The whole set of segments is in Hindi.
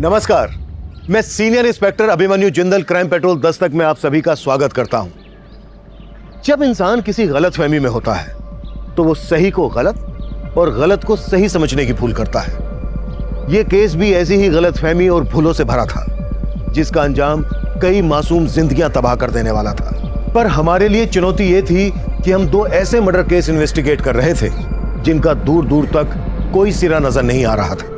नमस्कार, मैं senior inspector Abhimanyu Jindal crime petrol Dastak में आप सभी का स्वागत करता हूं। जब इंसान किसी गलतफहमी में होता है तो वो सही को गलत और गलत को सही समझने की भूल करता है। यह केस भी ऐसी ही गलतफहमी और भूलों से भरा था जिसका अंजाम कई मासूम जिंदगियां तबाह कर देने वाला था। पर हमारे लिए चुनौती यह थी कि हम दो ऐसे मर्डर केस इन्वेस्टिगेट कर रहे थे जिनका दूर दूर तक कोई सिरा नजर नहीं आ रहा था।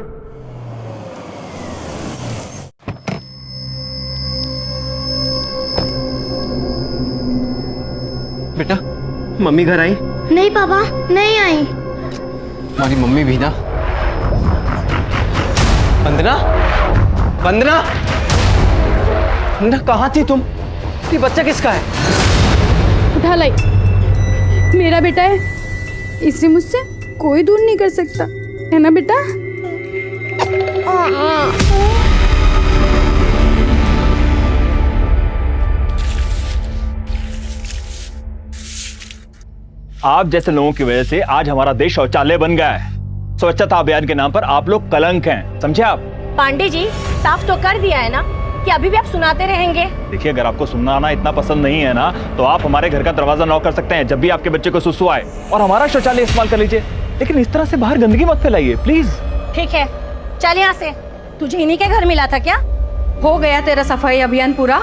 बेटा, मम्मी घर आई? नहीं पापा, नहीं आई। हमारी मम्मी भी ना। वंदना, वंदना, वंदना कहाँ थी तुम? ये बच्चा किसका है? उठा लाई, मेरा बेटा है, इसे मुझसे कोई दूर नहीं कर सकता, है ना बेटा? आप जैसे लोगों की वजह से आज हमारा देश शौचालय बन गया है। स्वच्छता अभियान के नाम पर आप लोग कलंक हैं, समझे आप? पांडे जी, साफ तो कर दिया है ना कि अभी भी आप सुनाते रहेंगे। देखिए, अगर आपको सुनना इतना पसंद नहीं है ना, तो आप हमारे घर का दरवाजा नॉक कर सकते हैं जब भी आपके बच्चे को सुसु आए, और हमारा शौचालय इस्तेमाल कर लीजिए। लेकिन इस तरह से बाहर गंदगी मत फैलाइए प्लीज। ठीक है, चल यहाँ से। तुझे इन्हीं के घर मिला था क्या? हो गया तेरा सफाई अभियान पूरा?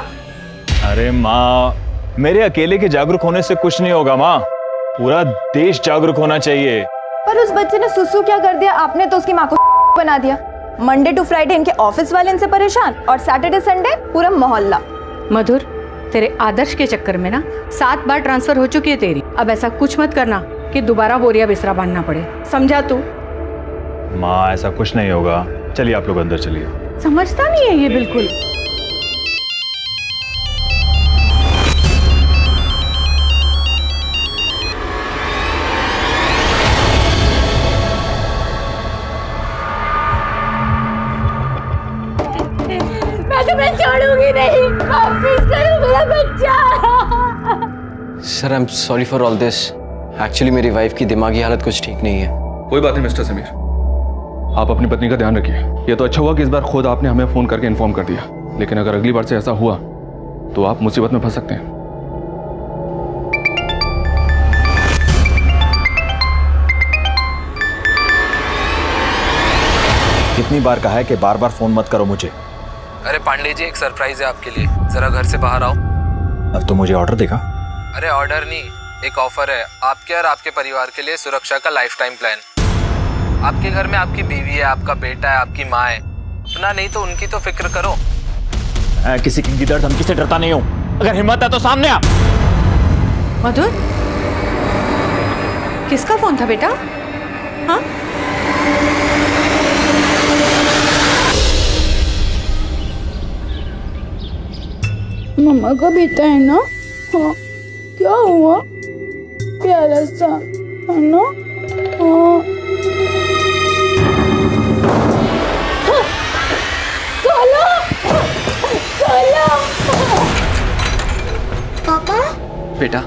अरे माँ, मेरे अकेले के जागरूक होने से कुछ नहीं होगा माँ, पूरा देश जागरूक होना चाहिए। पर उस बच्चे ने सुसु क्या कर दिया? आपने तो उसकी माँ को बना दिया। मंडे टू फ्राइडे इनके ऑफिस वाले इनसे परेशान, और सैटरडे संडे पूरा मोहल्ला। मधुर, तेरे आदर्श के चक्कर में ना 7 बार ट्रांसफर हो चुकी है तेरी। अब ऐसा कुछ मत करना कि दोबारा बोरिया बिस्तरा बांधना पड़े, समझा तू? माँ, ऐसा कुछ नहीं होगा। चलिए आप लोग अंदर चलिए। समझता नहीं है ये बिल्कुल। मैं छोड़ूंगी नहीं, वापस करो मेरा बच्चा। Sir, I am sorry for all this. Actually मेरी वाइफ की दिमागी हालत कुछ ठीक नहीं है। कोई बात नहीं मिस्टर समीर, आप अपनी पत्नी का ध्यान रखिए। ये तो अच्छा हुआ कि इस बार खुद आपने हमें फोन करके इन्फॉर्म कर दिया, लेकिन अगर अगली बार से ऐसा हुआ तो आप मुसीबत में फंस सकते हैं। कितनी बार कहा है कि बार बार फोन मत करो मुझे। अरे पांडे जी, एक सरप्राइज है आपके लिए, जरा घर से बाहर आओ। अब तो मुझे ऑर्डर देगा? अरे ऑर्डर नहीं, एक ऑफर है आपके और आपके परिवार के लिए, सुरक्षा का लाइफ टाइम प्लान। आपके घर में आपकी बीवी है, आपका बेटा है, आपकी माँ है, अपना नहीं तो उनकी तो फिक्र करो। मैं किसी की गिदड़ धमकी से डरता नहीं हूँ। अगर हिम्मत है तो सामने आ। मधुर, किसका फोन था बेटा? हाँ, मम्मा का बेटा है ना? हाँ, क्या हुआ? प्यारा सा है ना? हाँ। काला, काला। पापा, बेटा,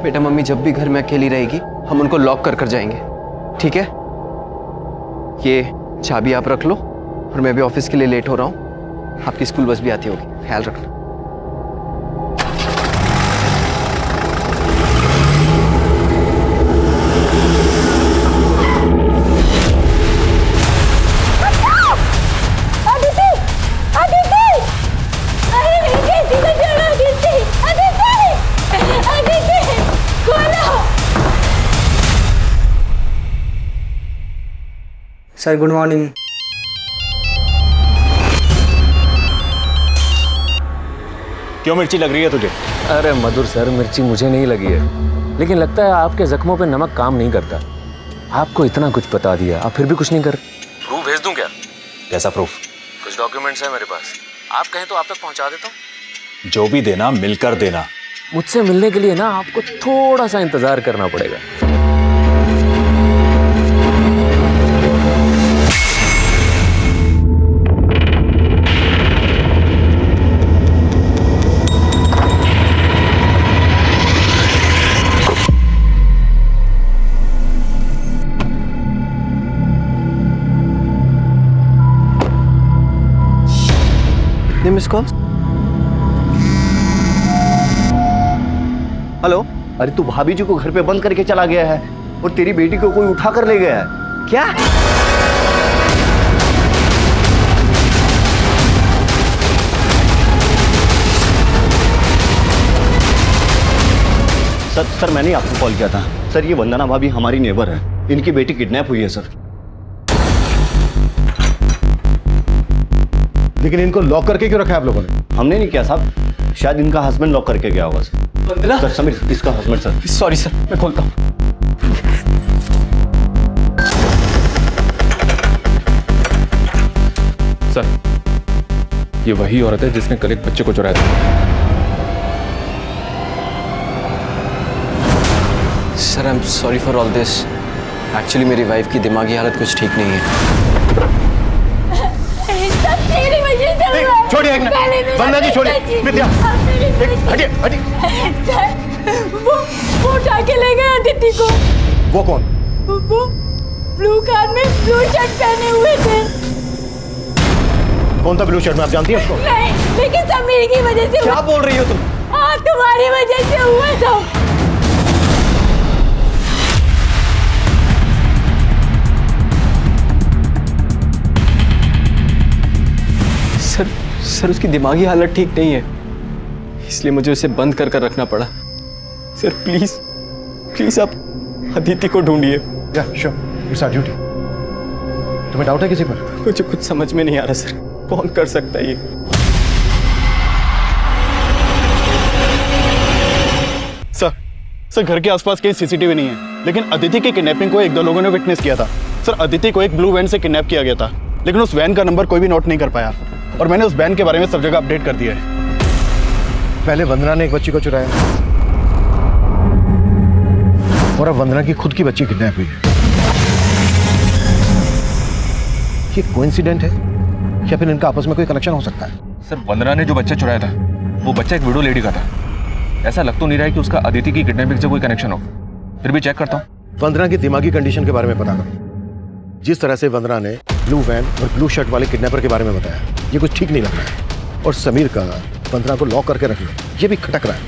बेटा, मम्मी जब भी घर में अकेली रहेगी हम उनको लॉक कर जाएंगे, ठीक है? ये चाबी आप रख लो, और मैं भी ऑफिस के लिए लेट हो रहा हूँ। आपकी स्कूल बस भी आती होगी, ख्याल रखना। Sir good morning. क्यों मिर्ची लग रही है तुझे? अरे मधुर सर, मिर्ची मुझे नहीं लगी है, लेकिन लगता है आपके जख्मों पे नमक काम नहीं करता। आपको इतना कुछ बता दिया, आप फिर भी कुछ नहीं कर। प्रूफ भेज दूं क्या? कैसा प्रूफ? कुछ डॉक्यूमेंट्स है मेरे पास, आप कहें तो आप तक पहुंचा देता हूँ। जो भी देना मिलकर देना। मुझसे मिलने के लिए ना आपको थोड़ा सा इंतजार करना पड़ेगा। कितने मिस कॉल? हेलो, अरे तू भाभी जी को घर पे बंद करके चला गया है और तेरी बेटी को कोई उठा कर ले गया है क्या? सर मैंने आपको कॉल किया था सर। ये वंदना भाभी हमारी नेबर है, इनकी बेटी किडनैप हुई है सर। लेकिन इनको लॉक करके क्यों रखा है आप लोगों ने? हमने नहीं किया साहब, शायद इनका हस्बैंड लॉक करके गया होगा सर। वंदना? सर समीर, इसका हस्बैंड सर। सॉरी सर, मैं खोलता हूँ। सर, ये वही औरत है जिसने कल एक बच्चे को चुराया था। Sir I am sorry for all this. Actually मेरी वाइफ की दिमागी हालत कुछ ठीक नहीं है। सब तेरी वजह से हुआ है। छोड़िए एक मिनट, वंदना जी छोड़िए। विद्या, हटिए हटिए। सर वो उठा के ले गए अदिति को। वो कौन? वो ब्लू कार में ब्लू शर्ट पहने हुए थे। कौन था ब्लू शर्ट में, आप जानती हैं उसको? नहीं, लेकिन समीर की वजह से। क्या बोल रही हो तुम? हाँ, तुम्हारी वजह से हुआ था। सर उसकी दिमागी हालत ठीक नहीं है, इसलिए मुझे उसे बंद कर रखना पड़ा। सर प्लीज प्लीज आप अदिति को ढूंढिए। या श्योर, इट्स आवर ड्यूटी। तुम्हें डाउट है किसी पर? मुझे कुछ समझ में नहीं आ रहा सर, कौन कर सकता है ये? सर घर के आसपास कहीं सीसीटीवी नहीं है, लेकिन अदिति की किडनैपिंग को एक दो लोगों ने विटनेस किया था। सर अदिति को एक ब्लू वैन से किडनैप किया गया था, लेकिन उस वैन का नंबर कोई भी नोट नहीं कर पाया और मैंने उस वैन के बारे में सब जगह अपडेट कर दिया है। पहले वंदना ने एक बच्ची को चुराया और अब वंदना की खुद की बच्ची किडनैप हुई है। ये कोइंसिडेंट है या फिर इनका आपस में कोई कनेक्शन हो सकता है? सर, वंदना ने जो बच्चा चुराया था वो बच्चा एक विडो लेडी का था। ऐसा लग तो नहीं रहा है कि उसका अदिति की किडनैपिंग से कोई कनेक्शन हो, फिर भी चेक करता हूँ। वंदना की दिमागी कंडीशन के बारे में पता करो। जिस तरह से वंदना ने ब्लू वैन और ब्लू शर्ट वाले किडनैपर के बारे में बताया, ये कुछ ठीक नहीं लग रहा है। और समीर का वंदना को लॉक करके रख लो, ये भी खटक रहा है।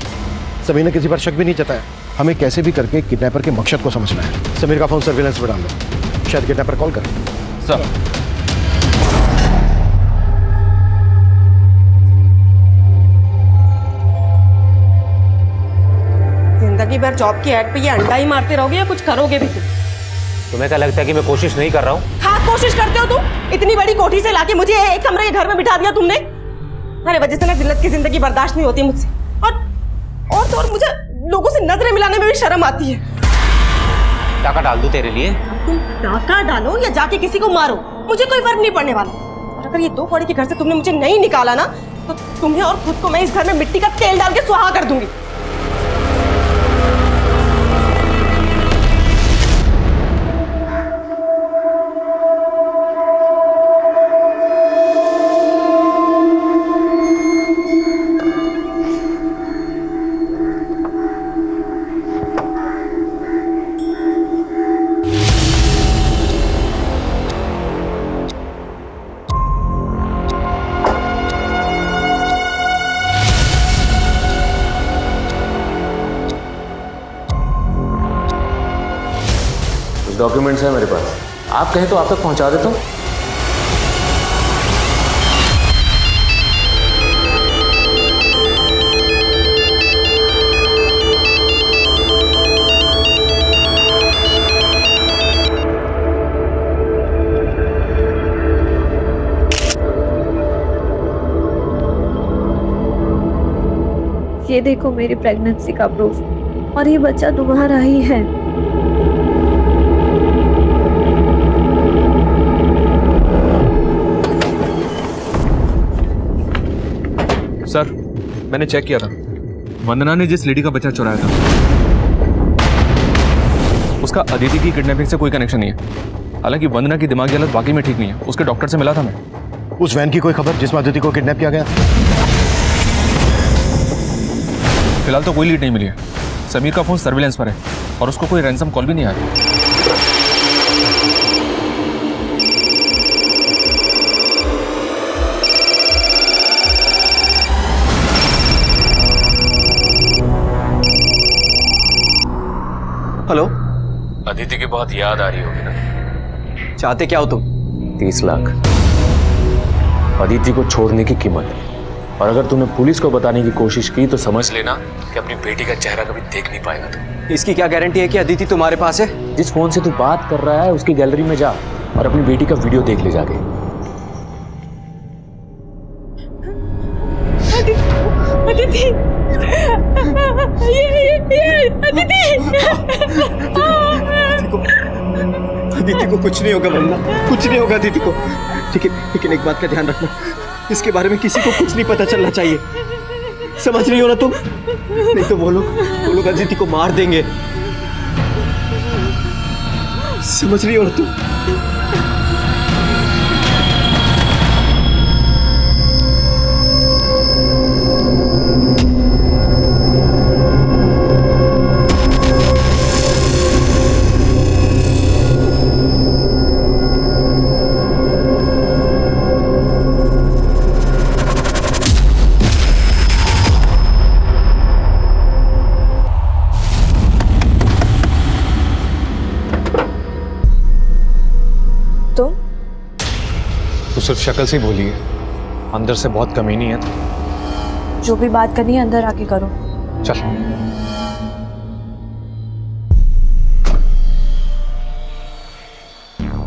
समीर ने किसी पर शक भी नहीं जताया। हमें कैसे भी करके किडनैपर के मकसद को समझना है। समीर का फोन सर्विलेंस पर डाल दो, शायद किडनैपर कॉल करे। सर, जिंदगी भर जॉब की एड पे ये अंडा ही मारते रहोगे या कुछ करोगे भी तुम? तुम्हें क्या लगता है कि मैं कोशिश नहीं कर रहा हूँ? हाँ कोशिश करते हो तुम। इतनी बड़ी कोठी से लाके मुझे एक कमरे के घर में बिठा दिया तुमने। अरे वजह से ना जिल्लत की जिंदगी बर्दाश्त नहीं होती मुझसे। और तो और मुझे लोगों से नजरें मिलाने में भी शर्म आती है। टाका डाल दूं तेरे लिए? तुम टाका डालो या जाके किसी को मारो, मुझे कोई फर्क नहीं पड़ने वाला। और अगर ये दो कौड़ी के घर से तुमने मुझे नहीं निकाला ना, तो तुम्हें और खुद को मैं इस घर में मिट्टी का तेल डाल के सुहा कर दूंगी। डॉक्यूमेंट्स है मेरे पास, आप कहें तो आप तक पहुंचा देता हूं। ये देखो मेरी प्रेगनेंसी का प्रूफ, और ये बच्चा तुम्हारा ही है। सर, मैंने चेक किया था, वंदना ने जिस लेडी का बच्चा चुराया था उसका अदिति की किडनैपिंग से कोई कनेक्शन नहीं है। हालांकि वंदना की दिमागी हालत वाकई में ठीक नहीं है, उसके डॉक्टर से मिला था मैं। उस वैन की कोई खबर जिसमें अदिति को किडनैप किया गया? फिलहाल तो कोई लीड नहीं मिली है। समीर का फोन सर्विलेंस पर है और उसको कोई रैंसम कॉल भी नहीं आया। हेलो। अदिति की बहुत याद आ रही होगी ना? चाहते क्या हो तुम? 30 लाख अदिति को छोड़ने की कीमत। और अगर तूने पुलिस को बताने की कोशिश की तो समझ लेना कि अपनी बेटी का चेहरा कभी देख नहीं पाएगा तू। इसकी क्या गारंटी है कि अदिति तुम्हारे पास है? जिस फोन से तू बात कर रहा है उसकी गैलरी में जा और अपनी बेटी का वीडियो देख ले जाके। अदिति, अदिति को कुछ नहीं होगा वरना कुछ नहीं होगा अदिति को। लेकिन एक बात का ध्यान रखना, इसके बारे में किसी को कुछ नहीं पता चलना चाहिए, समझ रही हो ना तुम? नहीं तो वो लोग अदिति को मार देंगे, समझ रही हो ना तुम? तो सिर्फ शक्ल से बोली है, अंदर से बहुत कमीनी है। जो भी बात करनी है अंदर आके करो। चल।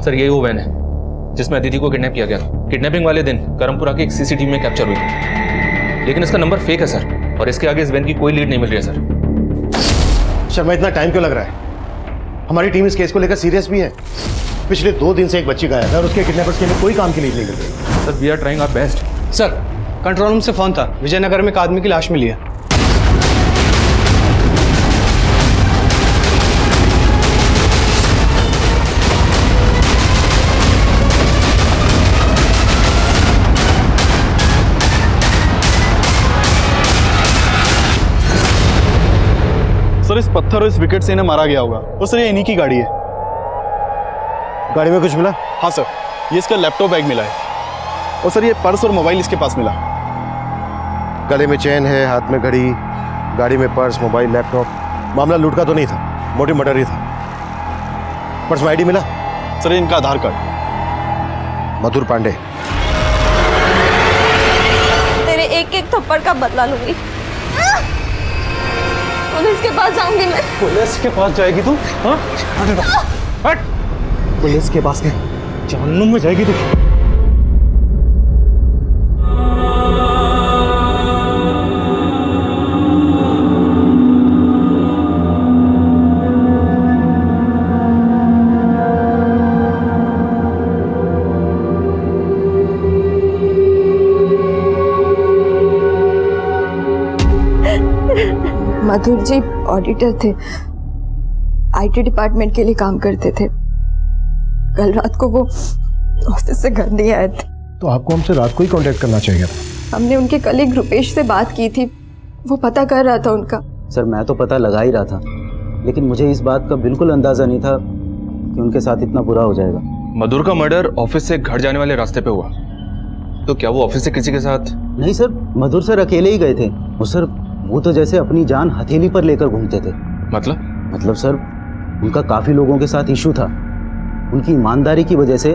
सर यही वो वैन है जिसमें अदिति को किडनैप किया गया था। किडनैपिंग वाले दिन करमपुरा के एक सीसीटीवी में कैप्चर हुई थी, लेकिन इसका नंबर फेक है सर, और इसके आगे इस वैन की कोई लीड नहीं मिल रही है सर। शर्मा, इतना टाइम क्यों लग रहा है? हमारी टीम इस केस को लेकर सीरियस भी है। पिछले 2 दिन से एक बच्ची गायब है और उसके किडनैपर्स के लिए कोई काम की लीड नहीं मिल रही। Sir we are trying our best. Sir control room से फोन था, विजयनगर में एक आदमी की लाश मिली है। सर इस पत्थर और इस विकेट से इन्हें मारा गया होगा। और सर ये इन्हीं की गाड़ी है। गाड़ी में कुछ मिला? हाँ सर, ये इसका लैपटॉप बैग मिला है। और सर ये पर्स और मोबाइल इसके पास मिला। गले में चेन है, हाथ में घड़ी, गाड़ी में पर्स, मोबाइल, लैपटॉप। मामला लूट का तो नहीं था, मोटिव मर्डर ही था। पर्स में आईडी मिला? सर ये इनका आधार कार्ड। मधुर पांडे। तेरे एक थप्पड़ का बदला लूंगी। पुलिस के पास जाऊंगी मैं। पुलिस के पास जाएगी तू? हाँ? हट! पुलिस के पास नहीं, जहन्नुम में जाएगी तू। मधुर जी ऑडिटर थे, आईटी डिपार्टमेंट के लिए काम करते थे। कल रात को वो ऑफिस से घर नहीं आए थे। तो आपको हमसे रात को ही कांटेक्ट करना चाहिए था। हमने उनके कलीग रुपेश से बात की थी, वो पता कर रहा था उनका। सर मैं तो पता लगा ही रहा था, लेकिन मुझे इस बात का बिल्कुल अंदाजा नहीं था कि उनके साथ इतना बुरा हो जाएगा। मधुर का मर्डर ऑफिस से घर जाने वाले रास्ते पे हुआ, तो क्या वो ऑफिस से किसी के साथ? नहीं सर, मधुर सर अकेले ही गए थे। वो तो जैसे अपनी जान हथेली पर लेकर घूमते थे। मतलब सर उनका काफी लोगों के साथ इशू था। उनकी ईमानदारी की वजह से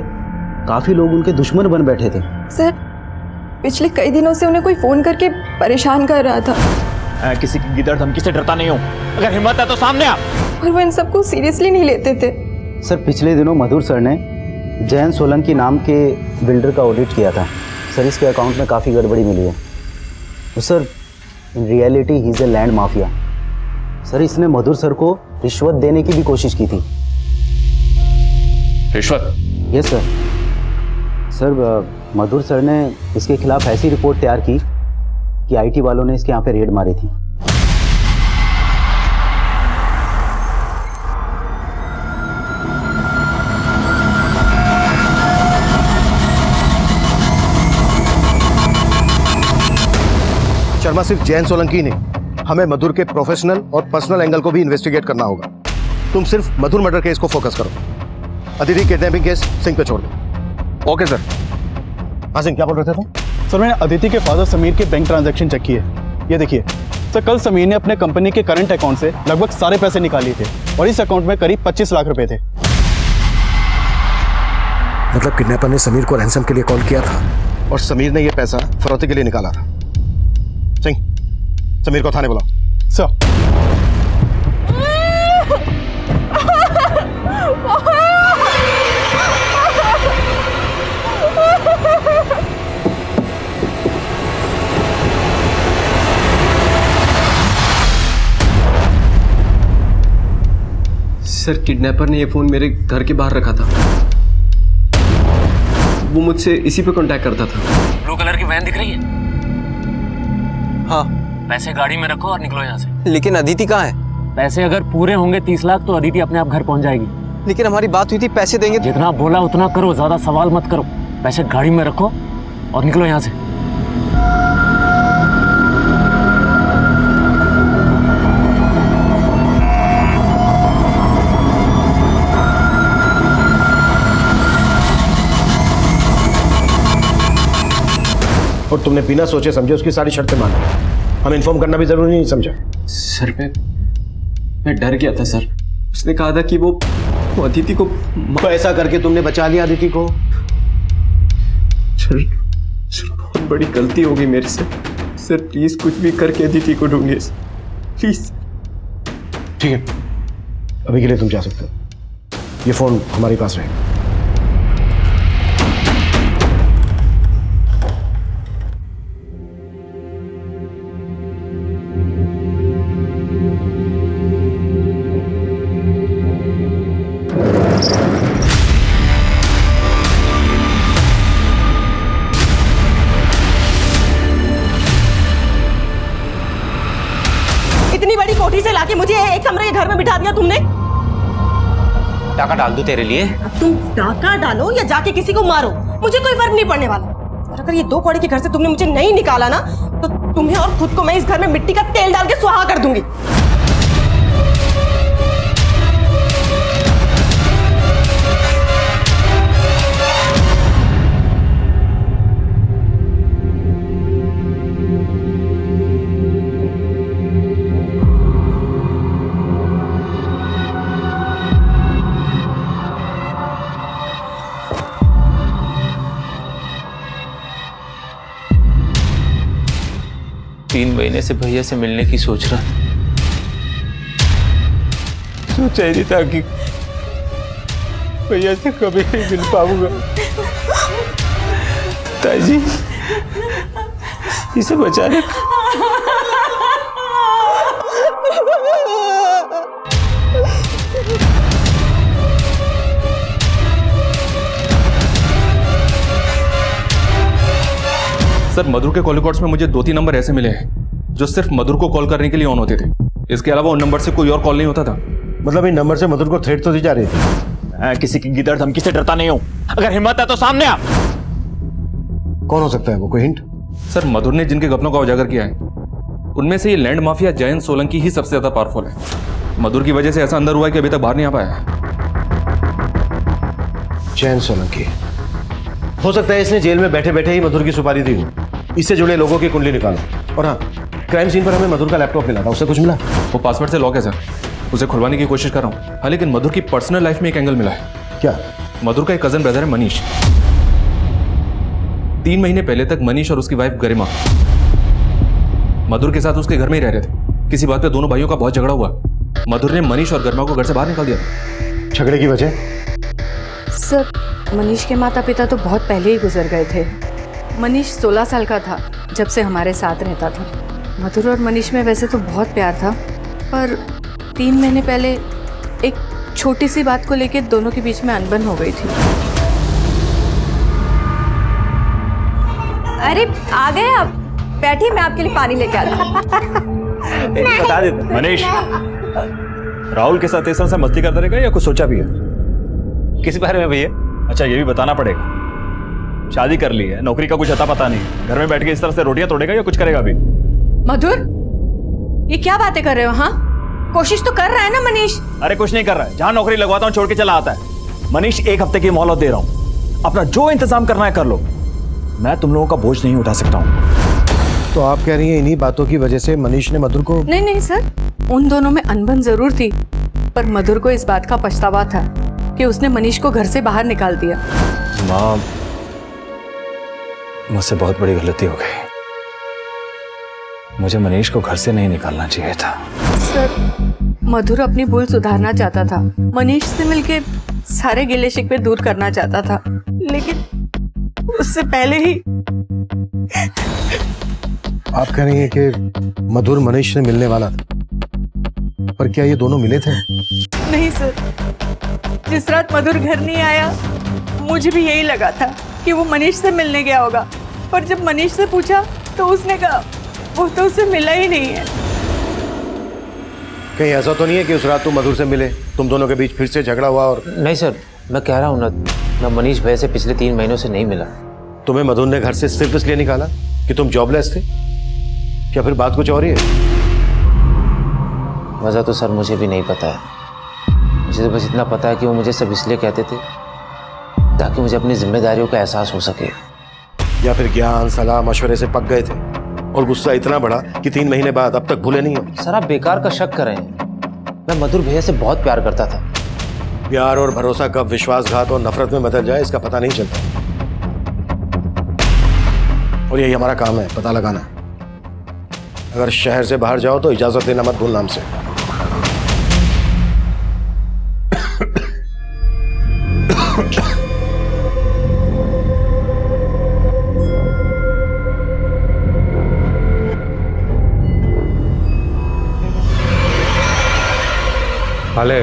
काफी लोग उनके दुश्मन बन बैठे थे। सर पिछले कई दिनों से उन्हें कोई फोन करके परेशान कर रहा था। मैं किसी की गिदड़ धमकी से डरता नहीं हूँ, अगर हिम्मत है तो सामने आ। और वो इन सबको सीरियसली नहीं लेते थे। सर पिछले दिनों मधुर सर ने जैन सोलंकी नाम के बिल्डर का ऑडिट किया था। सर इसके अकाउंट में काफ़ी गड़बड़ी मिली है। तो sir in reality he is a land mafia. Sir इसने मधुर सर को रिश्वत देने की भी कोशिश की थी। रिश्वत? Yes sir. सर मधुर सर ने इसके खिलाफ ऐसी रिपोर्ट तैयार की कि आईटी वालों ने इसके यहाँ पे रेड मारी थी। शर्मा सिर्फ जैन सोलंकी नहीं, हमें मधुर के प्रोफेशनल और पर्सनल एंगल को भी इन्वेस्टिगेट करना होगा। तुम सिर्फ मधुर मर्डर केस को फोकस करो, अदिति किडनैपिंग केस सिंह पे छोड़ दो। Okay sir. हाँ सिंह, क्या बोल रहे थे तुम? सर मैंने अदिति के फादर समीर के बैंक ट्रांजैक्शन चेक किए। ये देखिए, सर कल समीर ने अपने कंपनी के करंट अकाउंट से लगभग सारे पैसे निकाले थे और इस अकाउंट में करीब 25 लाख रुपए थे। मतलब किडनैपर ने समीर को रैंसम के लिए कॉल किया था और समीर ने यह पैसा फरौती के लिए निकाला था। सिंह, समीर को थाने बुलाओ। सर। सर किडनैपर ने ये फोन मेरे घर के बाहर रखा था। वो मुझसे इसी पे कांटेक्ट करता था। ब्लू कलर की वैन दिख रही है? हाँ। पैसे गाड़ी में रखो और निकलो यहाँ से। लेकिन अदिति कहाँ है? पैसे अगर पूरे होंगे 30 लाख तो अदिति अपने आप घर पहुंच जाएगी। लेकिन हमारी बात हुई थी पैसे देंगे। जितना बोला उतना करो, ज्यादा सवाल मत करो। पैसे गाड़ी में रखो और निकलो यहाँ से। और तुमने बिना सोचे समझे उसकी सारी शर्तें मान ली। हमें इन्फॉर्म करना भी जरूरी नहीं समझा? सर मैं डर गया था सर। उसने कहा था कि वो अदिति को तो ऐसा करके तुमने बचा लिया अदिति को? सर बहुत बड़ी गलती हो गई मेरे से। सर प्लीज कुछ भी करके अदिति को ढूंढिए प्लीज। ठीक है, अभी के लिए तुम जा सकते हो। ये फोन हमारे पास रहेगा। इतनी बड़ी कोठी से लाके मुझे एक कमरे के घर में बिठा दिया तुमने। टाका डाल दूं तेरे लिए? अब तुम टाका डालो या जाके किसी को मारो, मुझे कोई फर्क नहीं पड़ने वाला। और अगर ये 2 कौड़ी के घर से तुमने मुझे नहीं निकाला ना, तो तुम्हें और खुद को मैं इस घर में मिट्टी का तेल डाल के सुहा कर दूंगी। तीन महीने से भैया से मिलने की सोच रहा था। सोचा ही नहीं था कि भैया से कभी नहीं मिल पाऊंगा। ताजी इसे बचाने सर मधुर के कॉल रिकॉर्ड्स में मुझे 2-3 नंबर ऐसे मिले हैं जो सिर्फ मधुर को कॉल करने के लिए ऑन होते थे। इसके अलावा उन नंबर से कोई और कॉल नहीं होता था। मतलब इन नंबर से मधुर को थ्रेट तो दी जा रही थी? मैं किसी की गिदड़ धमकी से डरता नहीं हूं। अगर हिम्मत है तो सामने आ। कौन हो सकता है वो, कोई हिंट? सर मधुर ने जिनके घटनों का उजागर किया है उनमें से ये लैंड माफिया जयंत सोलंकी ही सबसे ज्यादा पावरफुल है। मधुर की वजह से ऐसा अंदर हुआ है कि अभी तक बाहर नहीं आ पाया। जयंत सोलंकी हो सकता है इसने जेल में बैठे बैठे ही मधुर की सुपारी दी हो। इससे जुड़े लोगों की कुंडली निकालो। और हाँ, क्राइम सीन पर हमें मधुर का लैपटॉप मिला था, उससे कुछ मिला? वो पासवर्ड से लॉक है सर, उसे खुलवाने की कोशिश कर रहा हूँ। हाँ लेकिन मधुर की पर्सनल लाइफ में एक एंगल मिला है। क्या? मधुर का एक कजन ब्रदर है मनीष। 3 महीने पहले तक मनीष और उसकी वाइफ गरिमा मधुर के साथ उसके घर में ही रह रहे थे। किसी बात पे दोनों भाइयों का बहुत झगड़ा हुआ। मधुर ने मनीष और गरिमा को घर से बाहर निकाल दिया था। झगड़े की वजह? सर मनीष के माता पिता तो बहुत पहले ही गुजर गए थे। मनीष 16 साल का था जब से हमारे साथ रहता था। मधुर और मनीष में वैसे तो बहुत प्यार था, पर 3 महीने पहले एक छोटी सी बात को लेकर दोनों के बीच में अनबन हो गई थी। अरे आ गए आप, बैठिए मैं आपके लिए पानी लेके आती हूँ। बता देते मनीष, राहुल के साथ इस तरह से मस्ती करता रहेगा या कुछ सोचा भी है? किस बारे में भैया? अच्छा ये भी बताना पड़ेगा। शादी कर ली है, नौकरी का कुछ अता पता नहीं, घर में बैठ के इस तरह से रोटियां तोड़ेगा या कुछ करेगा अभी? मधुर ये क्या बातें कर रहे हो? हाँ कोशिश तो कर रहा है ना मनीष। अरे कुछ नहीं कर रहा है, जहां नौकरी लगवाता हूं छोड़ के चला आता है। मनीष 1 हफ्ते की मोहलत दे रहा हूं, अपना जो इंतजाम करना है कर लो। मैं तुम लोगों का बोझ नहीं उठा सकता हूं। तो आप कह रही हैं इन्हीं बातों की वजह से मनीष ने मधुर को? नहीं नहीं सर, उन दोनों में अनबन जरूर थी, पर मधुर को इस बात का पछतावा था कि उसने मनीष को घर से बाहर निकाल दिया। माँ, मुझसे बहुत बड़ी गलती हो गई। मुझे मनीष को घर से नहीं निकालना चाहिए था। सर, मधुर अपनी भूल सुधारना चाहता था, मनीष से मिलके सारे गिले शिकवे दूर करना चाहता था, लेकिन उससे पहले ही। आप कह रही हैं कि मधुर मनीष से मिलने वाला था, पर क्या ये दोनों मिले थे? नहीं सर, जिस रात मधुर घर नहीं आया मुझे भी यही लगा था कि वो मनीष से मिलने गया होगा, पर जब मनीष से पूछा तो उसने कहा वो तो उससे मिला ही नहीं है। कहीं ऐसा तो नहीं है कि उस रात तुम मधुर से मिले, तुम दोनों के बीच फिर से झगड़ा हुआ? और नहीं सर, मैं कह रहा हूँ ना, मैं मनीष भैया से पिछले 3 महीनों से नहीं मिला। तुम्हें मधुर ने घर से सिर्फ इसलिए निकाला कि तुम जॉबलेस थे? क्या फिर बात कुछ और ही है? वजह तो सर मुझे भी नहीं पता है। मुझे तो बस इतना पता है कि वो मुझे सब इसलिए कहते थे ताकि मुझे अपनी जिम्मेदारियों का एहसास हो सके। या फिर ज्ञान सलाह मशवरे से पक गए थे और गुस्सा इतना बढ़ा कि 3 महीने बाद अब तक भूले नहीं हो? सर, आप बेकार का शक कर रहे हैं। मैं मधुर भैया से बहुत प्यार करता था। प्यार और भरोसा कब विश्वासघात और नफरत में बदल जाए इसका पता नहीं चलता, और यही हमारा काम है, पता लगाना। अगर शहर से बाहर जाओ तो इजाजत देना मत भूलना हमसे। हाले,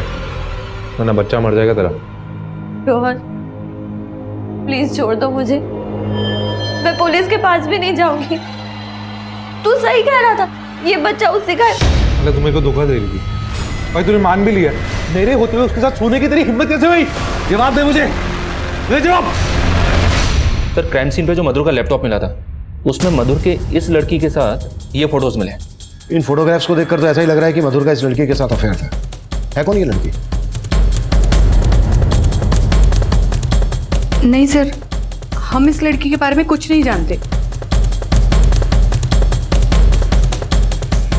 वरना बच्चा मर जाएगा तेरा। रोहन, प्लीज छोड़ दो मुझे, मैं पुलिस के पास भी नहीं जाऊंगी। तू सही कह रहा था, ये बच्चा उससे का है। तुम्हें को धोखा दे रही थी भाई, तूने मान भी लिया। मेरे होते हुए उसके साथ सोने की तेरी हिम्मत कैसे हुई? जवाब दे मुझे, दे जवाब। सर, क्राइम सीन पे जो मधुर का लैपटॉप मिला था उसमें मधुर के इस लड़की के साथ ये फोटोज मिले। इन फोटोग्राफ्स को देखकर तो ऐसा ही लग रहा है कि मधुर का इस लड़की के साथ अफेयर था। है कौन ये लड़की? नहीं सर, हम इस लड़की के बारे में कुछ नहीं जानते।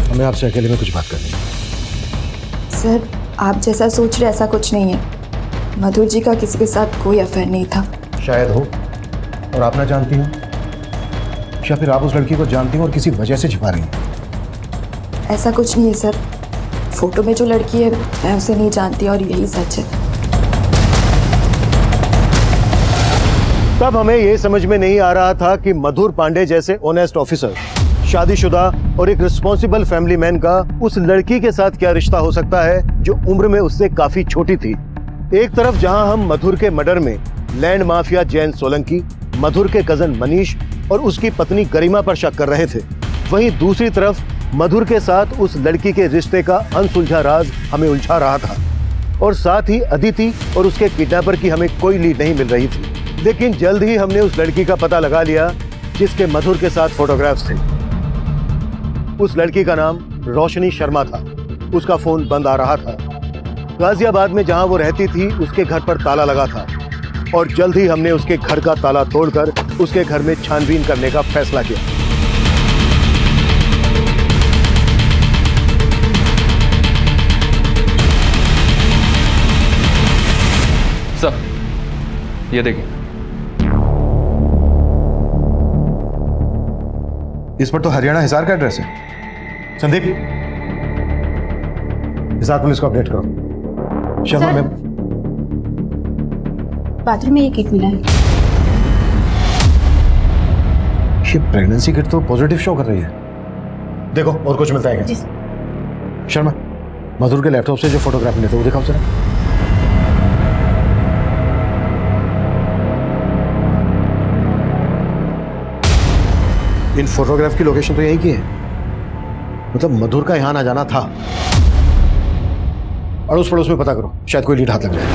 हमें आपसे अकेले में कुछ बात करनी है। सर, आप जैसा सोच रहे ऐसा कुछ नहीं है। मधुर जी का किसी के साथ कोई अफेयर नहीं था। शायद हो और आप ना जानती हो, या फिर आप उस लड़की को जानती हो और किसी वजह से छिपा रही हैं। ऐसा कुछ नहीं है सर, फोटो में जो लड़की है मैं उसे नहीं जानती और यही सच है। तब हमें यह समझ में नहीं आ रहा था कि मधुर पांडे जैसे ऑनेस्ट ऑफिसर, शादीशुदा और एक रिस्पॉन्सिबल फैमिली मैन का उस लड़की के साथ क्या रिश्ता हो सकता है जो उम्र में उससे काफी छोटी थी। एक तरफ जहां हम मधुर के मर्डर में लैंड माफिया जैन सोलंकी, मधुर के कजन मनीष और उसकी पत्नी गरिमा पर शक कर रहे थे, वहीं दूसरी तरफ मधुर के साथ उस लड़की के रिश्ते का अनसुलझा राज हमें उलझा रहा था, और साथ ही अदिति और उसके किडनैपर की हमें कोई लीड नहीं मिल रही थी। लेकिन जल्द ही हमने उस लड़की का पता लगा लिया जिसके मधुर के साथ फोटोग्राफ्स थे। उस लड़की का नाम रोशनी शर्मा था। उसका फोन बंद आ रहा था। गाजियाबाद में जहां वो रहती थी उसके घर पर ताला लगा था, और जल्द ही हमने उसके घर का ताला तोड़कर उसके घर में छानबीन करने का फैसला किया। सर, ये देखिए, इस पर तो हरियाणा हिसार का एड्रेस है। संदीप, हिसार पुलिस को अपडेट करो। शर्मा मैम, बाथरूम में ये किट मिला है। ये प्रेगनेंसी किट तो पॉजिटिव शो कर रही है। देखो और कुछ मिलता है क्या? शर्मा, मधुर के लैपटॉप से जो फोटोग्राफ मिले थे वो दिखाओ जरा। इन फोटोग्राफ की लोकेशन तो यही की है, मतलब मधुर का यहां ना जाना था। अड़ोस पड़ोस में पता करो, शायद कोई लीड हाथ लग जाए।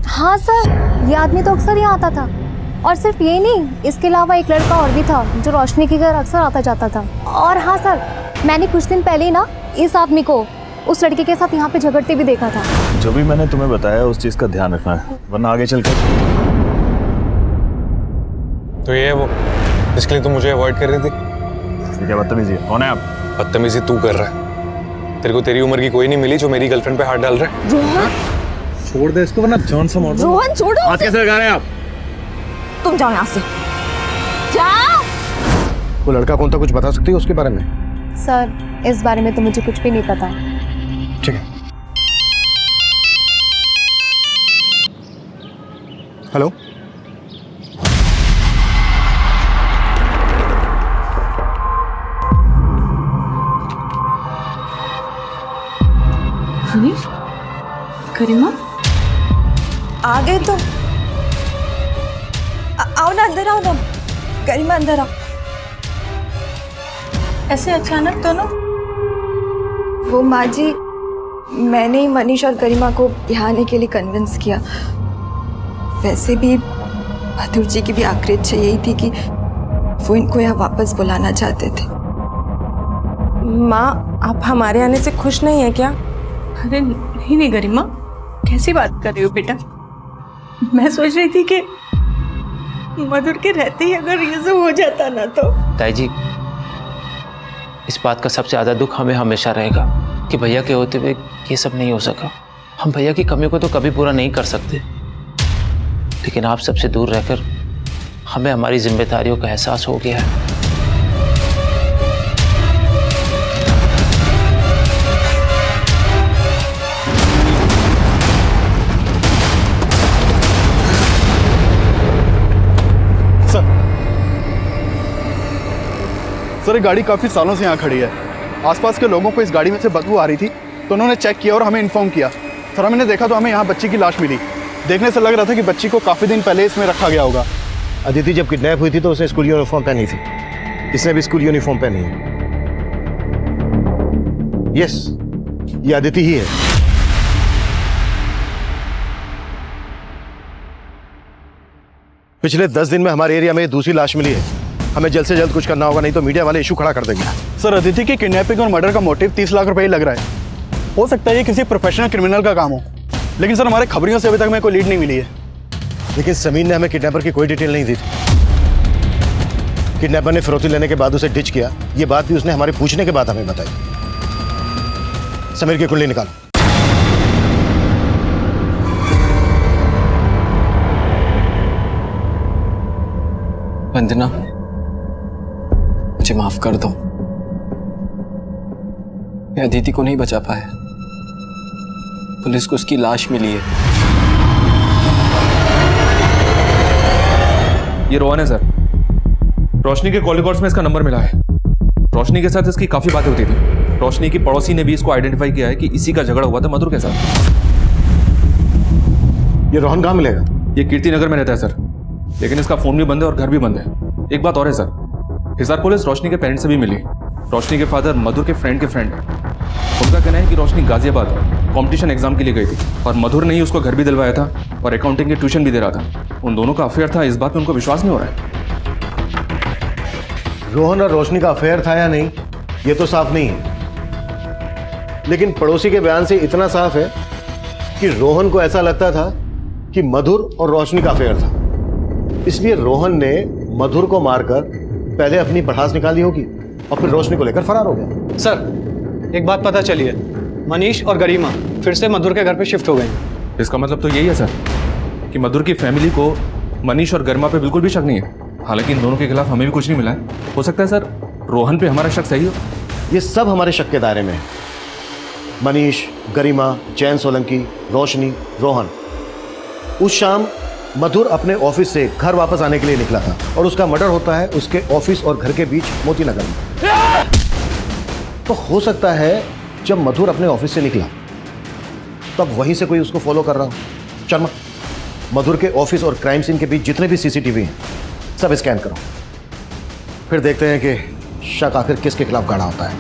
हाँ सर, ये आदमी तो अक्सर यहाँ आता था। और सिर्फ यही नहीं, इसके अलावा एक लड़का और भी था जो रोशनी के घर अक्सर आता जाता था। और हाँ सर, मैंने कुछ दिन पहले ही ना इस आदमी को उस लड़के के साथ यहाँ पे झगड़ते भी देखा था। जो भी मैंने तुम्हें बताया उस चीज का ध्यान रखना है, वरना आगे चलकर। तो ये है वो जिसके लिए तुम मुझे अवॉइड कर रही थी? क्या बदतमीजी है? कौन है आप? बदतमीजी तू कर रहा है। तेरे को तेरी उम्र की कोई नहीं मिली जो मेरी गर्लफ्रेंड पे हाथ डाल रहा है। रोहन, छोड़ दे इसको वरना जान से मार दूंगा। रोहन छोड़ो। हाथ कैसे लगा रहे हैं आप? तुम जाओ यहाँ से, जाओ। वो लड़का कौन था, कुछ बता सकती है उसके बारे में? सर, इस बारे में तो मुझे कुछ भी नहीं पता। ठीक है। हेलो, मनीष, करीमा, आ गए तुम? आओ ना, अंदर आओ ना। गरिमा अंदर आओ। ऐसे अचानक दोनों? वो माँ जी, मैंने ही मनीष और गरिमा को यहाँ आने के लिए कन्विंस किया। वैसे भी मधुर जी की भी आखिरी इच्छा यही थी कि वो इनको यहाँ वापस बुलाना चाहते थे। माँ, आप हमारे आने से खुश नहीं है क्या? अरे नहीं नहीं गरिमा, कैसी बात कर रही हो बेटा? मैं सोच रही थी कि मधुर के रहते ही अगर ये सब हो जाता ना तो। ताई जी, इस बात का सबसे ज़्यादा दुख हमें हमेशा रहेगा कि भैया के होते हुए ये सब नहीं हो सका। हम भैया की कमी को तो कभी पूरा नहीं कर सकते, लेकिन आप सबसे दूर रहकर हमें हमारी जिम्मेदारियों का एहसास हो गया है। सर, ये गाड़ी काफ़ी सालों से यहाँ खड़ी है। आसपास के लोगों को इस गाड़ी में से बदबू आ रही थी, तो उन्होंने चेक किया और हमें इन्फॉर्म किया। सर, हमने देखा तो हमें यहाँ बच्ची की लाश मिली। देखने से लग रहा था कि बच्ची को काफ़ी दिन पहले इसमें रखा गया होगा। अदिति जब किडनैप हुई थी तो उसने स्कूल यूनिफॉर्म पहनी थी, इसने भी स्कूल यूनिफॉर्म पहनी है। यस, ये अदिति ही है। पिछले 10 दिन में हमारे एरिया में दूसरी लाश मिली है। हमें जल्द से जल्द कुछ करना होगा, नहीं तो मीडिया वाले इशू खड़ा कर देंगे। सर, अदिति की किडनैपिंग और मर्डर का मोटिव 30 लाख रुपए ही लग रहा है। हो सकता है ये किसी प्रोफेशनल क्रिमिनल का काम हो, लेकिन सर हमारे खबरियों से अभी तक हमें कोई लीड नहीं मिली है। लेकिन समीर ने हमें किडनैपर की कोई डिटेल नहीं दी थी। किडनैपर ने फिरौती लेने के बाद उसे डिच किया, ये बात भी उसने हमारे पूछने के बाद हमें बताई। समीर की कुंडली निकालो। वंदना, मुझे माफ कर दो। मैं अदिति को नहीं बचा पाया। पुलिस को उसकी लाश मिली है। ये रोहन है सर। रोशनी के कॉल रिकॉर्ड्स में इसका नंबर मिला है। रोशनी के साथ इसकी काफी बातें होती थी। रोशनी की पड़ोसी ने भी इसको आइडेंटिफाई किया है कि इसी का झगड़ा हुआ था मधुर के साथ। ये रोहन कहाँ मिलेगा? ये कीर्ति नगर में रहता है सर, लेकिन इसका फोन भी बंद है और घर भी बंद है। एक बात और है सर, हिसार पुलिस रोशनी के पेरेंट्स से भी मिली। रोशनी के फादर मधुर के फ्रेंड है। उनका कहना है कि रोशनी गाजियाबाद कंपटीशन एग्जाम के लिए गई थी और मधुर ने ही उसको घर भी दिलवाया था और अकाउंटिंग की ट्यूशन भी दे रहा था। उन दोनों का अफेयर था, इस बात में उनको विश्वास नहीं हो रहा है। रोहन और रोशनी का अफेयर था या नहीं ये तो साफ नहीं है, लेकिन पड़ोसी के बयान से इतना साफ है कि रोहन को ऐसा लगता था कि मधुर और रोशनी का अफेयर था। इसलिए रोहन ने मधुर को मारकर पहले अपनी भड़ास निकाली होगी और फिर रोशनी को लेकर फरार हो गया। सर, एक बात पता चली है, मनीष और गरिमा फिर से मधुर के घर पे शिफ्ट हो गए। इसका मतलब तो यही है सर कि मधुर की फैमिली को मनीष और गरिमा पे बिल्कुल भी शक नहीं है। हालांकि इन दोनों के खिलाफ हमें भी कुछ नहीं मिला है। हो सकता है सर रोहन पे हमारा शक सही हो। ये सब हमारे शक के दायरे में है। मनीष, गरिमा, जैन सोलंकी, रोशनी, रोहन। उस शाम मधुर अपने ऑफिस से घर वापस आने के लिए निकला था और उसका मर्डर होता है उसके ऑफिस और घर के बीच मोती नगर में। तो हो सकता है जब मधुर अपने ऑफिस से निकला तब वहीं से कोई उसको फॉलो कर रहा हो। शर्मा, मधुर के ऑफिस और क्राइम सीन के बीच जितने भी सीसीटीवी हैं सब स्कैन करो, फिर देखते हैं कि शक आखिर किसके खिलाफ गाढ़ा होता है।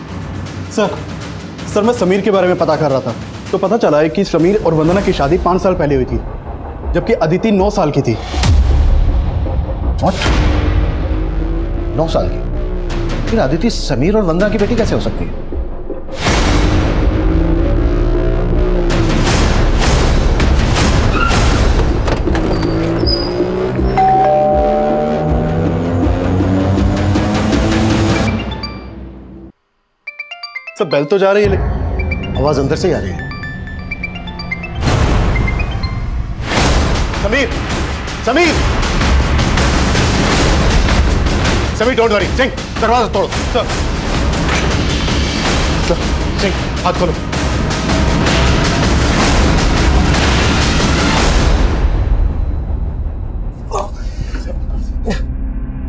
सर मैं समीर के बारे में पता कर रहा था तो पता चला है कि समीर और वंदना की शादी 5 साल पहले हुई थी, जबकि अदिति 9 साल की थी। What? 9 साल की? फिर अदिति समीर और वंदना की बेटी कैसे हो सकती है? सब बेल तो जा रही है लेकिन आवाज अंदर से ही आ रही है। Sameer, Sameer, Sameer, don't worry. सिंह, दरवाजा तोड़ो। सिंह, हाथ खोलो।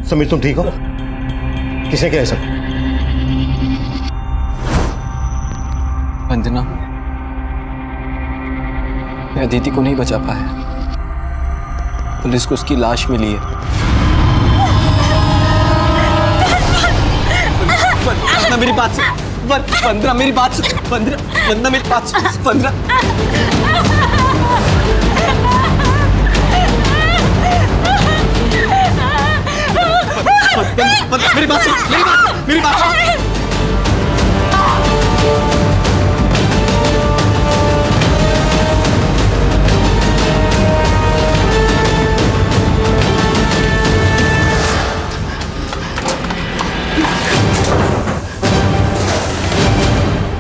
समीर, तुम ठीक हो? किसने किया सब? वंदना, मैं अदिति को नहीं बचा पाया। पुलिस को उसकी लाश मिली है। वंदना मेरी बात सुन। वंदना मेरी बात सुन। वंदना मेरी बात सुन। वंदना मेरी बात सुन। मेरी बात सुन।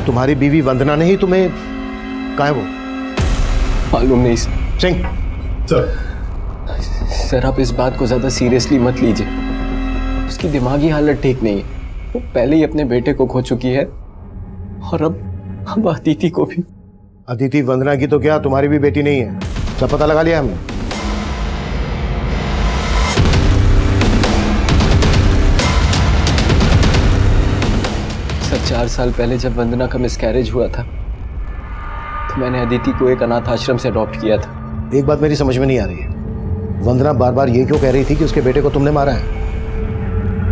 तुम्हारी बीवी वंदना ने ही तुम्हें कहा है वो? मालूम नहीं सिंह। सर, आप इस बात को ज्यादा सीरियसली मत लीजिए। उसकी दिमागी हालत ठीक नहीं है। वो पहले ही अपने बेटे को खो चुकी है और अब अदिति को भी। अदिति वंदना की तो क्या, तुम्हारी भी बेटी नहीं है। सब पता लगा लिया हमने। सर, 4 साल पहले जब वंदना का मिसकैरेज हुआ था तो मैंने अदिति को एक अनाथ आश्रम से अडॉप्ट किया था। एक बात मेरी समझ में नहीं आ रही है, वंदना बार बार ये क्यों कह रही थी कि उसके बेटे को तुमने मारा है?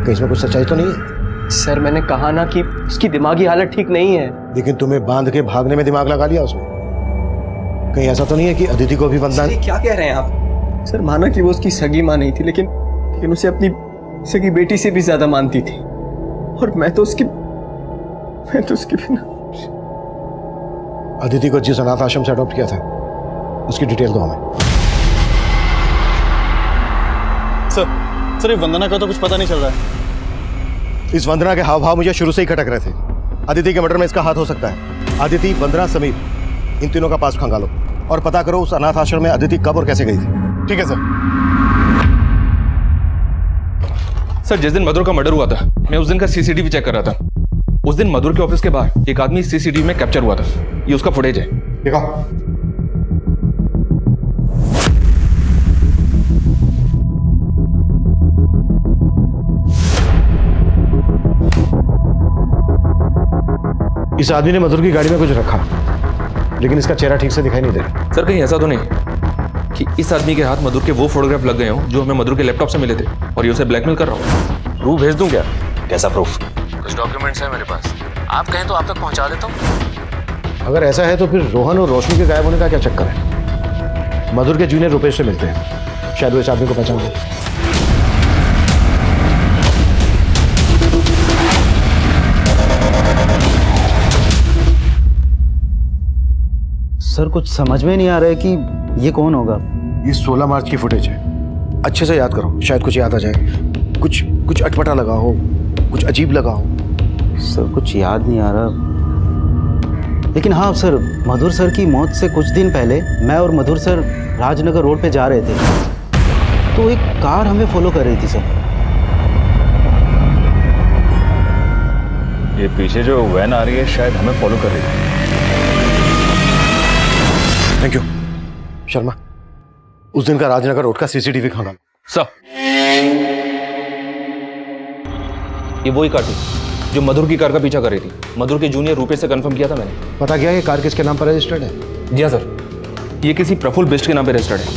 कहीं इसमें कुछ सच्चाई तो नहीं है? सर, मैंने कहा ना कि उसकी दिमागी हालत ठीक नहीं है। लेकिन तुम्हें बांध के भागने में दिमाग लगा लिया उसमें। कहीं ऐसा तो नहीं है कि अदिति को भी वंदना? क्या कह रहे हैं आप? सर, माना कि वो उसकी सगी मां नहीं थी, लेकिन उसे अपनी सगी बेटी से भी ज्यादा मानती थी। और मैं तो उसकी बिना। अदिति को जिस अनाथ आश्रम से अडॉप्ट किया था उसकी डिटेल दो हमें। सर, ये वंदना का तो कुछ पता नहीं चल रहा है। इस वंदना के हाव भाव मुझे शुरू से ही खटक रहे थे। अदिति के मर्डर में इसका हाथ हो सकता है। अदिति, वंदना, समीर, इन तीनों का पास खंगालो और पता करो उस अनाथ आश्रम में अदिति कब और कैसे गई थी। ठीक है सर। सर, जिस दिन मधुर का मर्डर हुआ था मैं उस दिन का सीसीटीवी चेक कर रहा था। उस दिन मधुर के ऑफिस के बाहर एक आदमी सीसीटीवी में कैप्चर हुआ था। ये उसका फुटेज है। देखो। इस आदमी ने मधुर की गाड़ी में कुछ रखा, लेकिन इसका चेहरा ठीक से दिखाई नहीं दे रहा। सर, कहीं ऐसा तो नहीं कि इस आदमी के हाथ मधुर के वो फोटोग्राफ लग गए हो जो हमें मधुर के लैपटॉप से मिले थे और ये उसे ब्लैकमेल कर रहा हो? प्रूफ भेज दूं क्या? कैसा प्रूफ? कुछ डॉक्यूमेंट्स है मेरे पास, आप कहें तो आप तक पहुंचा देता हूं। अगर ऐसा है तो फिर रोहन और रोशनी के गायब होने का क्या चक्कर है? मधुर के जूनियर रुपेश से मिलते हैं, शायद वो इस आदमी को पहचान ले। सर, कुछ समझ में नहीं आ रहा है कि ये कौन होगा। ये 16 मार्च की फुटेज है। अच्छे से याद करो, शायद कुछ याद आ जाए। कुछ अटपटा लगा हो, कुछ अजीब लगा हो। सर, कुछ याद नहीं आ रहा। लेकिन हाँ सर, मधुर सर की मौत से कुछ दिन पहले मैं और मधुर सर राजनगर रोड पे जा रहे थे तो एक कार हमें फॉलो कर रही थी सर। ये पीछे जो वैन आ रही है शायद हमें फॉलो कर रही है। Thank you Sharma. उस दिन का राजनगर रोड का सीसीटीवी खंगालो। सर, ये वही कार थी जो मधुर की कार का पीछा कर रही थी। मधुर के जूनियर रुपेश से कंफर्म किया था मैंने। पता क्या ये कार किसके नाम पर रजिस्टर्ड है? जी हाँ सर, ये किसी प्रफुल्ल बिष्ट के नाम पर रजिस्टर्ड है।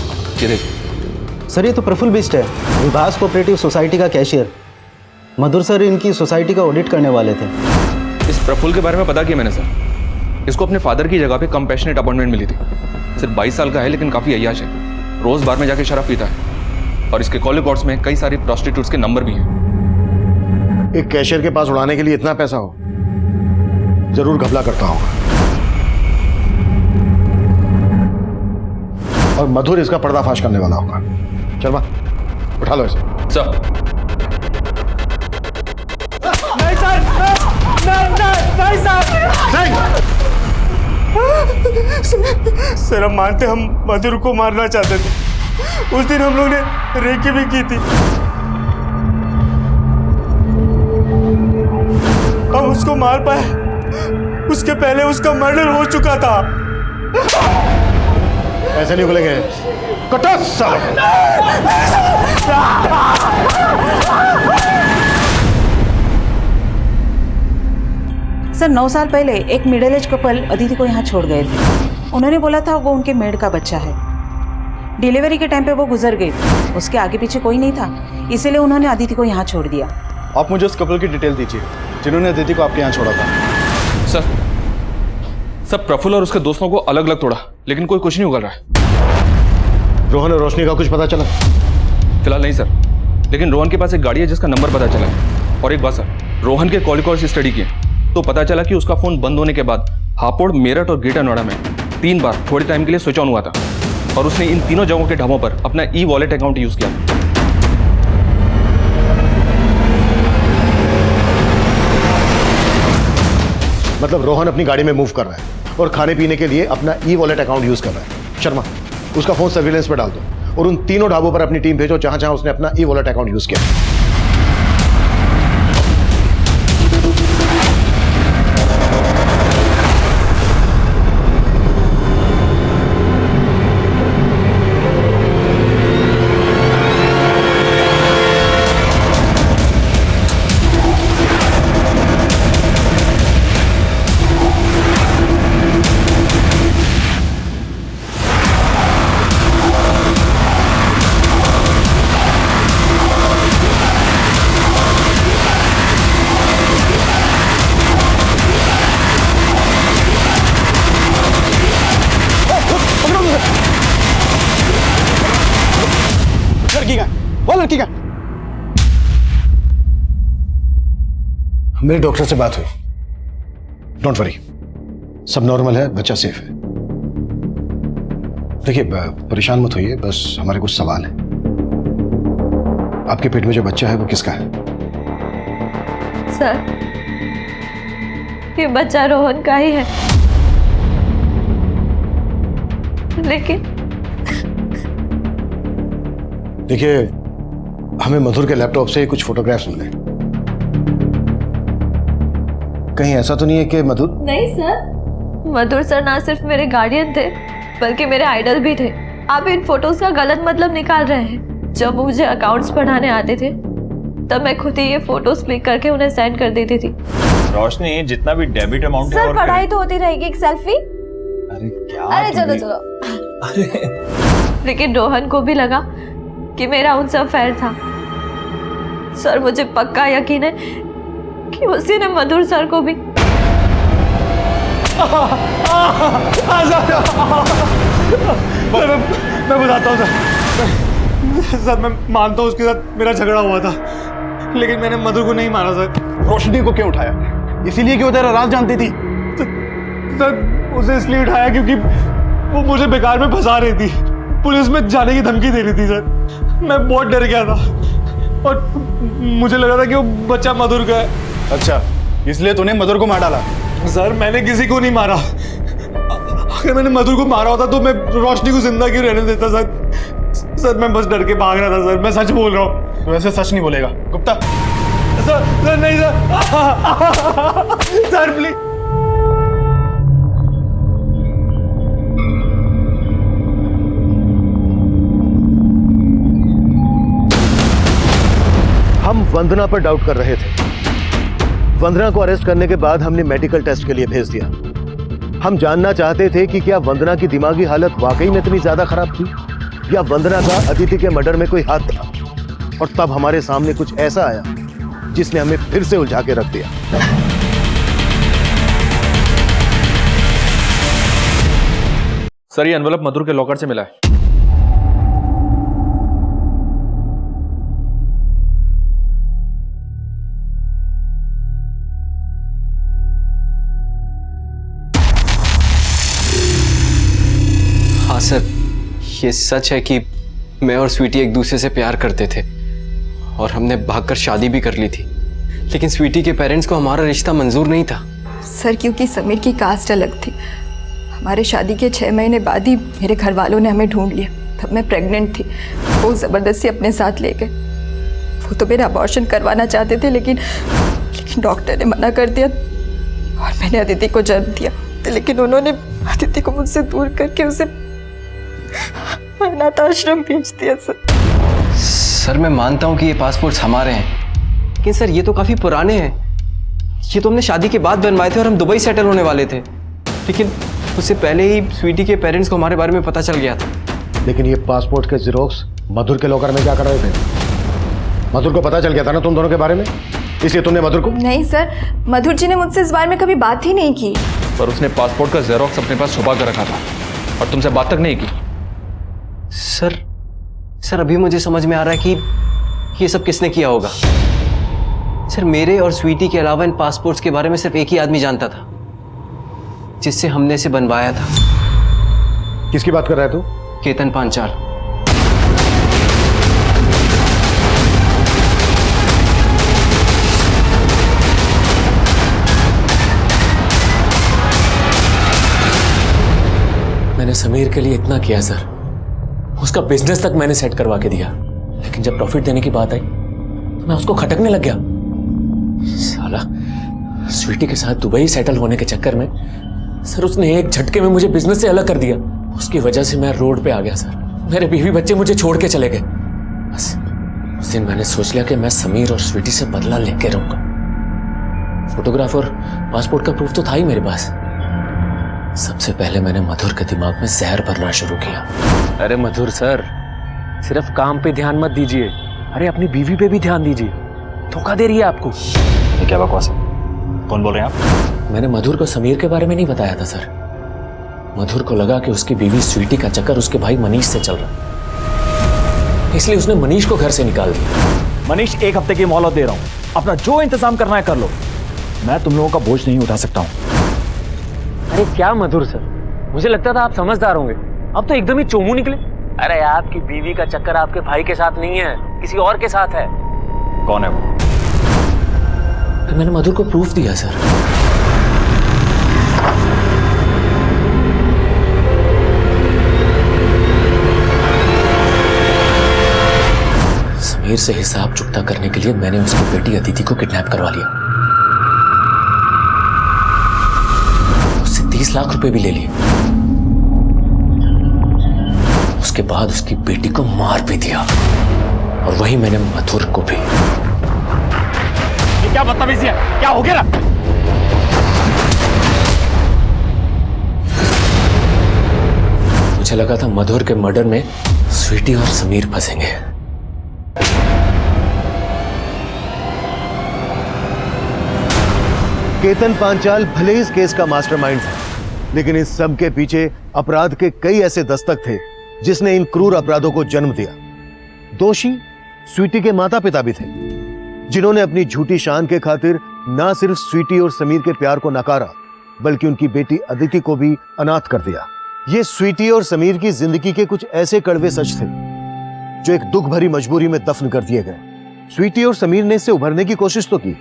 ये देखिए सर, ये तो प्रफुल्ल बिष्ट है, विभास कोऑपरेटिव सोसाइटी का कैशियर। मधुर सर इनकी सोसाइटी का ऑडिट करने वाले थे। इस प्रफुल्ल के बारे में पता किया मैंने सर। इसको अपने फादर की जगह पे कंपैशनेट अपॉइंटमेंट मिली थी। सिर्फ 22 साल का है लेकिन काफ़ी अय्याश है। रोज़ बार में जाके शराब पीता है। और इसके कॉल रिकॉर्ड्स में कई सारी प्रोस्टिट्यूट्स के नंबर भी हैं। एक कैशियर के पास उड़ाने के लिए इतना पैसा हो, जरूर घपला करता होगा। और मधुर इसका पर्दाफाश करने वाला होगा। शर्मा, उठा लो इसे। सर। नहीं सर, नहीं सर, सर हम मानते हम मधुर को मारना चाहते थे। उस दिन हम लोग ने रेकी भी की थी। हम उसको मार पाए, उसके पहले उसका मर्डर हो चुका था। ऐसे नहीं बोलेंगे। कटो साले। सर 9 साल पहले एक मिडिल एज कपल अदिति को यहाँ छोड़ गए थे। उन्होंने बोला था वो उनके मेड का बच्चा है। डिलीवरी के टाइम पे वो गुजर गई, उसके आगे पीछे कोई नहीं था, इसीलिए उन्होंने अदिति को यहाँ छोड़ दिया। आप मुझे उस कपल की डिटेल दीजिए जिन्होंने अदिति को आपके यहाँ छोड़ा था। सर प्रफुल्ल और उसके दोस्तों को अलग अलग तोड़ा, लेकिन कोई कुछ नहीं उगल रहा है। रोहन और रोशनी का कुछ पता चला? फिलहाल नहीं सर, लेकिन रोहन के पास एक गाड़ी है जिसका नंबर पता चला है। और एक बात सर, रोहन के कॉल रिकॉर्ड्स स्टडी किए तो पता चला कि उसका फोन बंद होने के बाद हापुड़, मेरठ और ग्रेटर नोएडा में 3 बार थोड़े टाइम के लिए स्विच ऑन हुआ था, और उसने इन तीनों जगहों के ढाबों पर अपना ई-वॉलेट अकाउंट यूज किया। मतलब रोहन अपनी गाड़ी में मूव कर रहा है और खाने पीने के लिए अपना ई-वॉलेट अकाउंट यूज कर रहा है। शर्मा, उसका फोन सर्विलेंस पर डाल दो और उन तीनों ढाबों पर अपनी टीम भेजो जहां जहां उसने अपना ई-वॉलेट अकाउंट यूज किया। लड़की का मेरे डॉक्टर से बात हुई। डोंट वरी, सब नॉर्मल है, बच्चा सेफ है। देखिए, परेशान मत होइए, बस हमारे कुछ सवाल हैं। आपके पेट में जो बच्चा है वो किसका है? सर, ये बच्चा रोहन का ही है, लेकिन देखिए, हमें मधुर के लैपटॉप से कुछ फोटोग्राफ्स मिले। कहीं ऐसा तो नहीं है कि मधुर? नहीं सर, मधुर सर ना सिर्फ मेरे गार्डियन थे बल्कि मेरे आइडल भी थे। आप इन फोटोज का गलत मतलब निकाल रहे हैं। जब मुझे अकाउंट्स पढ़ाने आते थे तब मैं खुद ही ये फोटोज क्लिक करके उन्हें सेंड कर देती थी। रोशनी, जितना भी डेबिट अमाउंट है सर, पढ़ाई तो होती रहेगी, एक सेल्फी। अरे क्या? अरे चलो चलो। लेकिन रोहन को भी लगा कि मेरा उनसे अफेयर था। सर, मुझे पक्का यकीन है कि उसी ने मधुर सर को भी। मैं बताता हूँ सर, मैं मानता हूँ उसके साथ मेरा झगड़ा हुआ था, लेकिन मैंने मधुर को नहीं मारा सर। रोशनी को क्यों उठाया? इसीलिए कि वो तेरा राज जानती थी? सर, उसे इसलिए उठाया क्योंकि वो मुझे बेकार में फंसा रही थी, पुलिस में जाने की धमकी दे रही थी सर। मैं बहुत डर गया था और मुझे लगा था कि वो बच्चा मधुर का है। अच्छा, इसलिए तूने मधुर को मार डाला? सर, मैंने किसी को नहीं मारा। अगर मैंने मधुर को मारा होता तो मैं रोशनी को जिंदा क्यों रहने देता सर? सर, मैं बस डर के भाग रहा था सर, मैं सच बोल रहा हूँ। वैसे सच नहीं बोलेगा गुप्ता। सर नहीं सर, सर प्लीज। हम वंदना पर डाउट कर रहे थे। वंदना को अरेस्ट करने के बाद हमने मेडिकल टेस्ट के लिए भेज दिया। हम जानना चाहते थे कि क्या वंदना की दिमागी हालत वाकई में इतनी ज्यादा खराब थी या वंदना का अदिति के मर्डर में कोई हाथ था। और तब हमारे सामने कुछ ऐसा आया जिसने हमें फिर से उलझा के रख दिया। सर, ये एनवलप मधुर के लॉकर से मिला है। ये सच है कि मैं और स्वीटी एक दूसरे से प्यार करते थे और हमने भागकर शादी भी कर ली थी, लेकिन स्वीटी के पेरेंट्स को हमारा रिश्ता मंजूर नहीं था। सर क्योंकि समीर की कास्ट अलग थी। हमारे शादी के 6 महीने बाद ही मेरे घर वालों ने हमें ढूंढ लिया। तब मैं प्रेग्नेंट थी। वो ज़बरदस्ती अपने साथ ले गए। वो तो मेरा अबॉर्शन करवाना चाहते थे, लेकिन डॉक्टर ने मना कर दिया और मैंने अदिति को जन्म दिया। लेकिन उन्होंने अदिति को मुझसे दूर करके उसे अनाथ आश्रम भेज दिया। सर मैं मानता हूँ कि ये पासपोर्ट्स हमारे हैं, लेकिन सर ये तो काफ़ी पुराने हैं। ये तो हमने शादी के बाद बनवाए थे और हम दुबई सेटल होने वाले थे, लेकिन उससे पहले ही स्वीटी के पेरेंट्स को हमारे बारे में पता चल गया था। लेकिन ये पासपोर्ट के ज़ेरॉक्स मधुर के लॉकर में क्या कर रहे थे? मधुर को पता चल गया था ना तुम दोनों के बारे में, इसलिए तुमने मधुर को? नहीं सर, मधुर जी ने मुझसे इस बारे में कभी बात ही नहीं की। पर उसने पासपोर्ट का जेरोक्स अपने पास छुपा कर रखा था और तुमसे बात तक नहीं की। सर अभी मुझे समझ में आ रहा है कि ये सब किसने किया होगा। सर मेरे और स्वीटी के अलावा इन पासपोर्ट्स के बारे में सिर्फ एक ही आदमी जानता था, जिससे हमने इसे बनवाया था। किसकी बात कर रहा है तू? केतन पांचाल। मैंने समीर के लिए इतना किया सर, उसका बिजनेस तक मैंने सेट करवा के दिया, लेकिन जब प्रॉफिट देने की बात आई तो मैं उसको खटकने लग गया। साला स्वीटी के साथ दुबई सेटल होने के चक्कर में सर उसने एक झटके में मुझे बिजनेस से अलग कर दिया। उसकी वजह से मैं रोड पे आ गया सर। मेरे बीवी बच्चे मुझे छोड़ के चले गए। बस उस दिन मैंने सोच लिया कि मैं समीर और स्वीटी से बदला लेके रहूंगा। फोटोग्राफ और पासपोर्ट का प्रूफ तो था ही मेरे पास। सबसे पहले मैंने मधुर के दिमाग में जहर भरना शुरू किया। अरे मधुर सर, सिर्फ काम पे ध्यान मत दीजिए, अरे अपनी बीवी पे भी ध्यान दीजिए। धोखा दे रही है आपको। ये क्या बकवास है? कौन बोल रहे हैं आप? मैंने मधुर को समीर के बारे में नहीं बताया था सर। मधुर को लगा कि उसकी बीवी स्वीटी का चक्कर उसके भाई मनीष से चल रहा है, इसलिए उसने मनीष को घर से निकाल दिया। मनीष, 1 हफ्ते की मोहलत दे रहा हूं, अपना जो इंतजाम करना है कर लो। मैं तुम लोगों का बोझ नहीं उठा सकता हूं। अरे क्या मधुर सर, मुझे लगता था आप समझदार होंगे, अब तो एकदम ही चोमू निकले। अरे आपकी बीवी का चक्कर आपके भाई के साथ नहीं है, किसी और के साथ है। कौन है वो? मैंने मधुर को प्रूफ दिया सर। समीर से हिसाब चुकता करने के लिए मैंने उसकी बेटी अदिति को किडनैप करवा लिया। उससे 30 लाख रुपए भी ले लिए। उसके बाद उसकी बेटी को मार भी दिया, और वही मैंने मधुर को भी। ये क्या बदतमीजी है? क्या हो गया? मुझे लगा था मधुर के मर्डर में स्वीटी और समीर फंसेंगे। केतन पांचाल भले इस केस का मास्टरमाइंड था, लेकिन इस सब के पीछे अपराध के कई ऐसे दस्तक थे जिसने इन क्रूर अपराधों को जन्म दिया। दोषी स्वीटी के माता पिता भी थे, जिन्होंने अपनी झूठी शान के खातिर ना सिर्फ स्वीटी और समीर के प्यार को नकारा, बल्कि उनकी बेटी अदिति को भी अनाथ कर दिया। ये स्वीटी और समीर की जिंदगी के कुछ ऐसे कड़वे सच थे जो एक दुख भरी मजबूरी में दफन कर दिए गए। स्वीटी और समीर ने इससे उभरने की कोशिश तो की,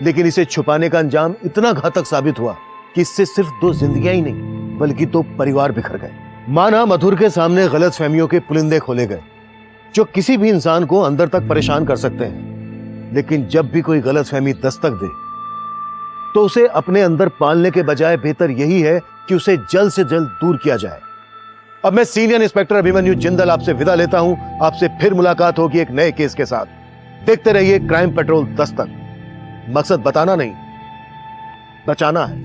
लेकिन इसे छुपाने का अंजाम इतना घातक साबित हुआ कि इससे सिर्फ 2 जिंदगियां ही नहीं, बल्कि 2 परिवार बिखर गए। माना मधुर के सामने गलत फहमियों के पुलिंदे खोले गए जो किसी भी इंसान को अंदर तक परेशान कर सकते हैं, लेकिन जब भी कोई गलत फहमी दस्तक दे तो उसे अपने अंदर पालने के बजाय बेहतर यही है कि उसे जल्द से जल्द दूर किया जाए। अब मैं सीनियर इंस्पेक्टर अभिमन्यु जिंदल आपसे विदा लेता हूं। आपसे फिर मुलाकात होगी एक नए केस के साथ। देखते रहिए क्राइम पेट्रोल दस्तक। मकसद बताना नहीं, बचाना है।